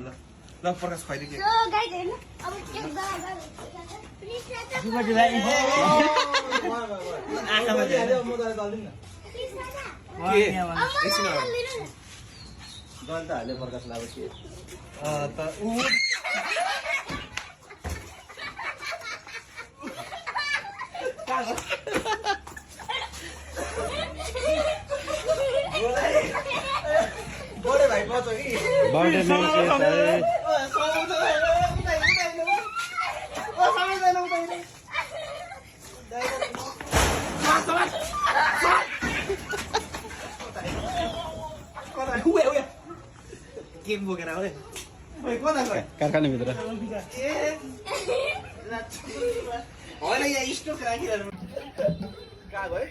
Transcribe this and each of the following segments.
ल ल प्रकाश खुवाइदिए के गल त हाल्यो प्रकाशलाई अब के त ऊ बडे भाइ बच कि बर्थडे मेरो केक बोकेर आऊ कता गयो कारखानाभित्र होइन यहाँ स्टोक राखिरहनु कहाँ गयो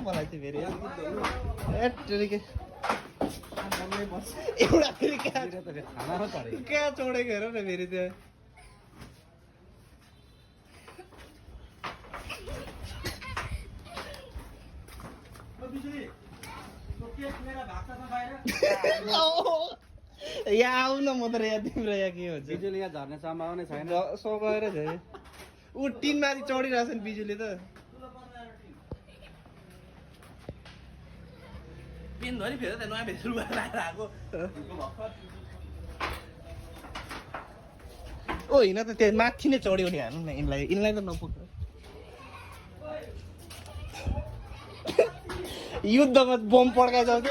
मलाई चाहिँ फेरि एउटा फेरि कहाँ चढेको हेर न फेरि त्यहाँ यहाँ आऊ न म त यहाँ तिम्रो यहाँ के हुन्छ बिजुली यहाँ झर्ने सम्भावना छैन सघाएर छ ऊ टिनमाथि चढिरहेछ नि बिजुली त पेन धरि फेर त नयाँ भेसुल लगाएर आएको ओ होइन त त्यो माथि नै चढ्यो नि हाल्नु न यिनलाई त नपुग्छ युद्धमा बम पड्काइ जाउँछ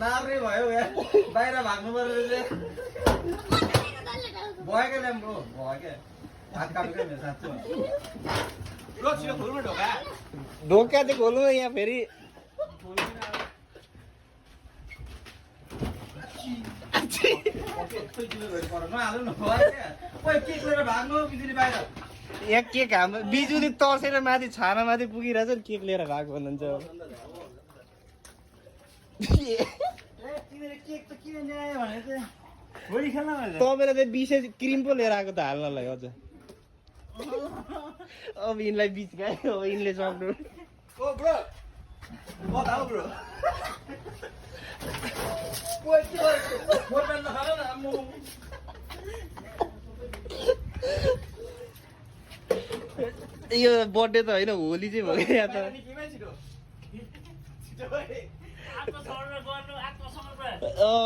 नार्ने भयो बाहिर भाग्नु पर्यो भयो क्या ल्याम्रो भयो क्या हात काट्यो क्या मेरो साँच्चो ढोका चाहिँ खोल्नु यहाँ फेरि यहाँ केक हाम्रो बिजुली तर्सेर माथि छाना माथि पुगिरहेछ नि केक लिएर भएको भन्नुहुन्छ तपाईँलाई चाहिँ विशेष क्रिम पो लिएर आएको त हाल्नलाई अझ अब यिनलाई बिच गयो अब यिनले सक्नु यो बर्थडे त होइन होली चाहिँ भयो यहाँ त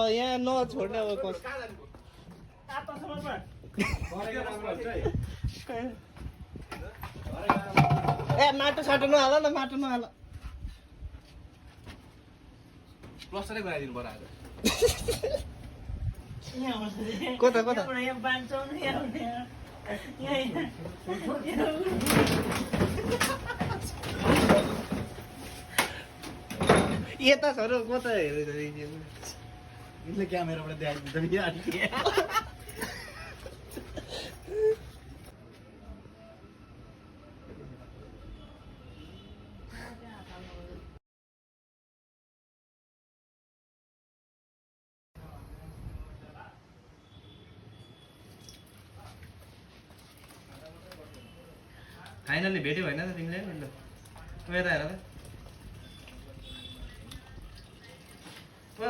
यहाँ नछोड्ने अब ए माटो साटो नहाल न माटो नहाल प्लस्टरै गराइदिनु पर्यो आज कता कता यता छ र कता हेर्नु क्यामेराबाट देखाइदिन्छ फाइनली भेट्यो होइन त तिमीले ल यता हेर त